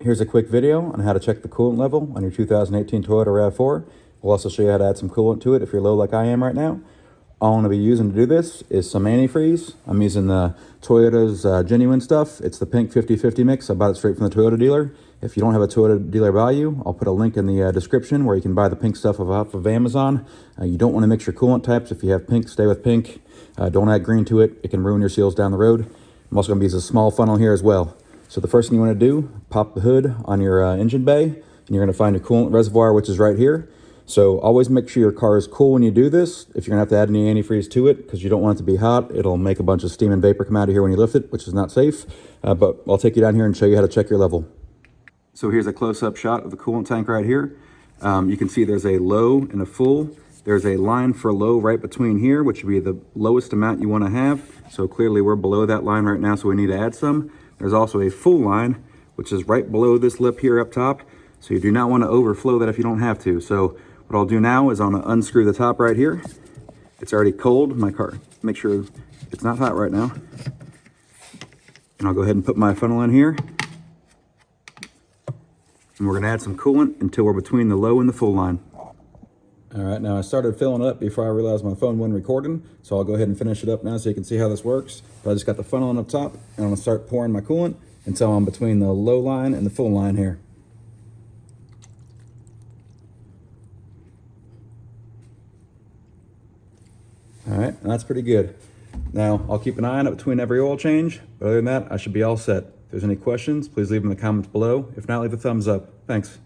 Here's a quick video on how to check the coolant level on your 2018 Toyota RAV4. We'll also show you how to add some coolant to it if you're low like I am right now. All I'm going to be using to do this is some antifreeze. I'm using the Toyota's genuine stuff. It's the pink 50/50 mix. I bought it straight from the Toyota dealer. If you don't have a Toyota dealer by you, I'll put a link in the description where you can buy the pink stuff off of Amazon. You don't want to mix your coolant types. If you have pink, stay with pink. Don't add green to it. It can ruin your seals down the road. I'm also going to use a small funnel here as well. So the first thing you want to do, pop the hood on your engine bay, and you're going to find your coolant reservoir, which is right here. So always make sure your car is cool when you do this. If you're going to have to add any antifreeze to it, because you don't want it to be hot, it'll make a bunch of steam and vapor come out of here when you lift it, which is not safe. But I'll take you down here and show you how to check your level. So here's a close-up shot of the coolant tank right here. You can see there's a low and a full. There's a line for low right between here, which would be the lowest amount you want to have. So clearly we're below that line right now, so we need to add some. There's also a full line, which is right below this lip here up top. So you do not want to overflow that if you don't have to. So what I'll do now is I'm going to unscrew the top right here. It's already cold, my car. Make sure it's not hot right now. And I'll go ahead and put my funnel in here. And we're going to add some coolant until we're between the low and the full line. All right, now I started filling it up before I realized my phone wasn't recording, so I'll go ahead and finish it up now so you can see how this works. But I just got the funnel on up top, and I'm gonna start pouring my coolant until I'm between the low line and the full line here. All right, and that's pretty good. Now, I'll keep an eye on it between every oil change, but other than that, I should be all set. If there's any questions, please leave them in the comments below. If not, leave a thumbs up. Thanks.